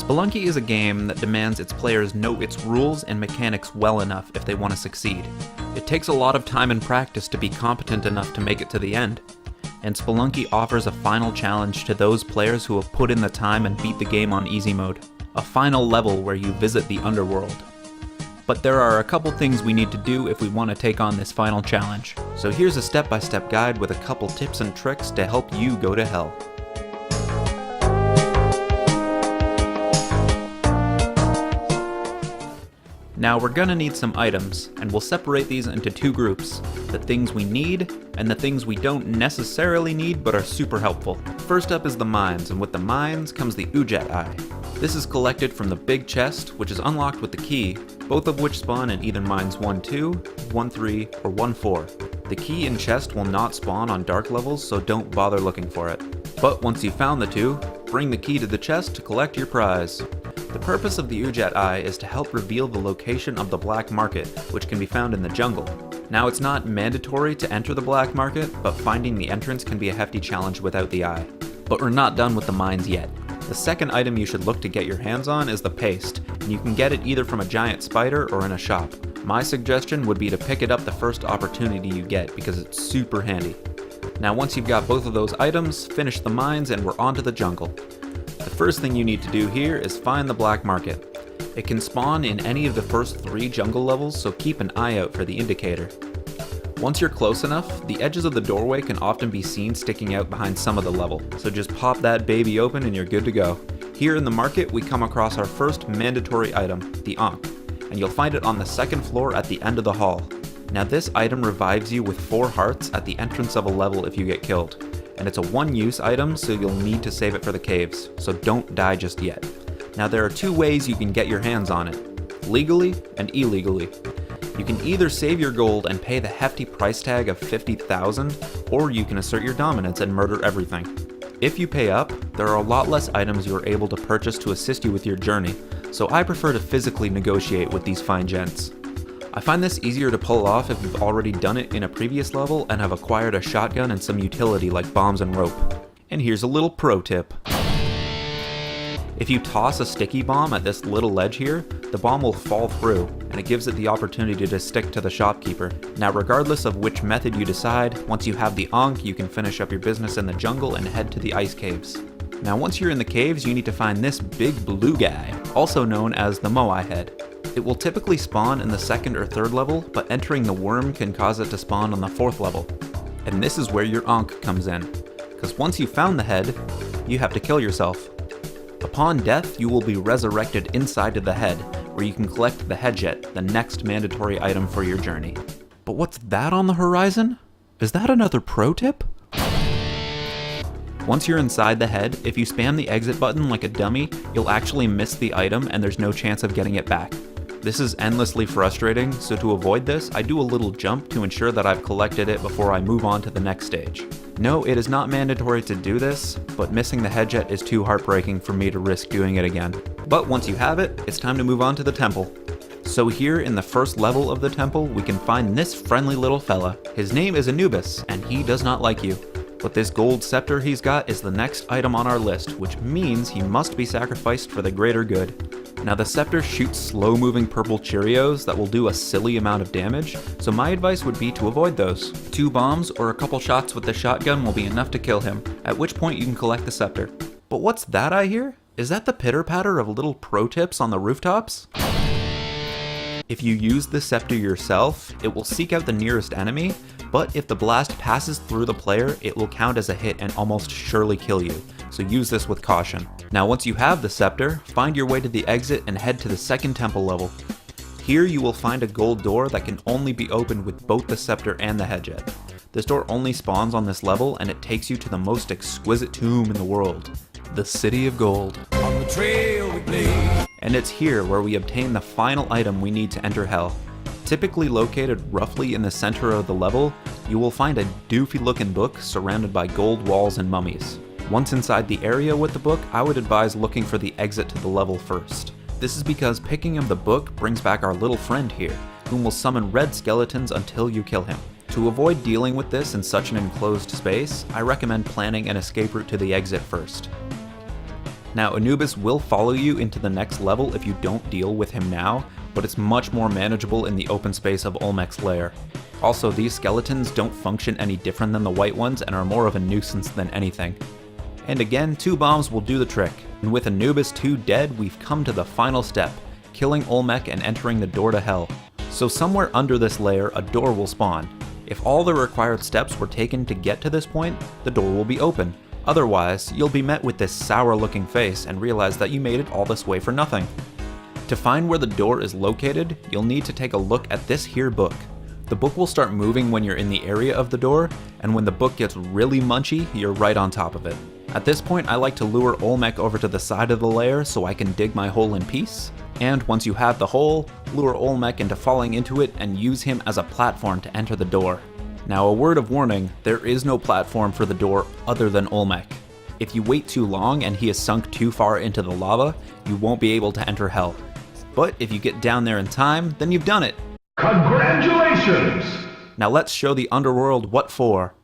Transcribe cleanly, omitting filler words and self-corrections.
Spelunky is a game that demands its players know its rules and mechanics well enough if they want to succeed. It takes a lot of time and practice to be competent enough to make it to the end, and Spelunky offers a final challenge to those players who have put in the time and beat the game on easy mode. A final level where you visit the underworld. But there are a couple things we need to do if we want to take on this final challenge. So here's a step-by-step guide with a couple tips and tricks to help you go to hell. Now we're gonna need some items, and we'll separate these into two groups. The things we need, and the things we don't necessarily need but are super helpful. First up is the mines, and with the mines comes the Ujet Eye. This is collected from the big chest, which is unlocked with the key, both of which spawn in either mines 1-2, 1-3, or 1-4. The key and chest will not spawn on dark levels, so don't bother looking for it. But once you've found the two, bring the key to the chest to collect your prize. The purpose of the Ujet Eye is to help reveal the location of the black market, which can be found in the jungle. Now it's not mandatory to enter the black market, but finding the entrance can be a hefty challenge without the eye. But we're not done with the mines yet. The second item you should look to get your hands on is the paste, and you can get it either from a giant spider or in a shop. My suggestion would be to pick it up the first opportunity you get because it's super handy. Now once you've got both of those items, finish the mines and we're onto the jungle. The first thing you need to do here is find the black market. It can spawn in any of the first 3 jungle levels, so keep an eye out for the indicator. Once you're close enough, the edges of the doorway can often be seen sticking out behind some of the level, so just pop that baby open and you're good to go. Here in the market, we come across our first mandatory item, the Ankh, and you'll find it on the second floor at the end of the hall. Now this item revives you with 4 hearts at the entrance of a level if you get killed. And it's a one-use item, so you'll need to save it for the caves, so don't die just yet. Now there are 2 ways you can get your hands on it, legally and illegally. You can either save your gold and pay the hefty price tag of 50,000, or you can assert your dominance and murder everything. If you pay up, there are a lot less items you are able to purchase to assist you with your journey, so I prefer to physically negotiate with these fine gents. I find this easier to pull off if you've already done it in a previous level and have acquired a shotgun and some utility like bombs and rope. And here's a little pro tip. If you toss a sticky bomb at this little ledge here, the bomb will fall through, and it gives it the opportunity to stick to the shopkeeper. Now regardless of which method you decide, once you have the Ankh, you can finish up your business in the jungle and head to the ice caves. Now once you're in the caves, you need to find this big blue guy, also known as the Moai head. It will typically spawn in the 2nd or 3rd level, but entering the worm can cause it to spawn on the 4th level. And this is where your Ankh comes in, because once you've found the head, you have to kill yourself. Upon death, you will be resurrected inside of the head, where you can collect the Headjet, the next mandatory item for your journey. But what's that on the horizon? Is that another pro tip? Once you're inside the head, if you spam the exit button like a dummy, you'll actually miss the item and there's no chance of getting it back. This is endlessly frustrating, so to avoid this, I do a little jump to ensure that I've collected it before I move on to the next stage. No, it is not mandatory to do this, but missing the Headjet is too heartbreaking for me to risk doing it again. But once you have it, it's time to move on to the temple. So here in the first level of the temple, we can find this friendly little fella. His name is Anubis, and he does not like you. But this gold scepter he's got is the next item on our list, which means he must be sacrificed for the greater good. Now the scepter shoots slow-moving purple Cheerios that will do a silly amount of damage, so my advice would be to avoid those. 2 bombs or a couple shots with the shotgun will be enough to kill him, at which point you can collect the scepter. But what's that I hear? Is that the pitter-patter of little pro tips on the rooftops? If you use the scepter yourself, it will seek out the nearest enemy, but if the blast passes through the player, it will count as a hit and almost surely kill you, so use this with caution. Now once you have the scepter, find your way to the exit and head to the 2nd temple level. Here you will find a gold door that can only be opened with both the scepter and the Headjet. This door only spawns on this level and it takes you to the most exquisite tomb in the world, the City of Gold. On the trail we play. And it's here where we obtain the final item we need to enter Hell. Typically located roughly in the center of the level, you will find a doofy looking book surrounded by gold walls and mummies. Once inside the area with the book, I would advise looking for the exit to the level first. This is because picking up the book brings back our little friend here, whom will summon red skeletons until you kill him. To avoid dealing with this in such an enclosed space, I recommend planning an escape route to the exit first. Now, Anubis will follow you into the next level if you don't deal with him now, but it's much more manageable in the open space of Olmec's lair. Also, these skeletons don't function any different than the white ones and are more of a nuisance than anything. And again, 2 bombs will do the trick. And with Anubis 2 dead, we've come to the final step, killing Olmec and entering the door to hell. So somewhere under this layer, a door will spawn. If all the required steps were taken to get to this point, the door will be open. Otherwise, you'll be met with this sour-looking face and realize that you made it all this way for nothing. To find where the door is located, you'll need to take a look at this here book. The book will start moving when you're in the area of the door, and when the book gets really munchy, you're right on top of it. At this point, I like to lure Olmec over to the side of the lair so I can dig my hole in peace. And once you have the hole, lure Olmec into falling into it and use him as a platform to enter the door. Now, a word of warning, there is no platform for the door other than Olmec. If you wait too long and he is sunk too far into the lava, you won't be able to enter hell. But if you get down there in time, then you've done it! Congratulations! Now let's show the underworld what for.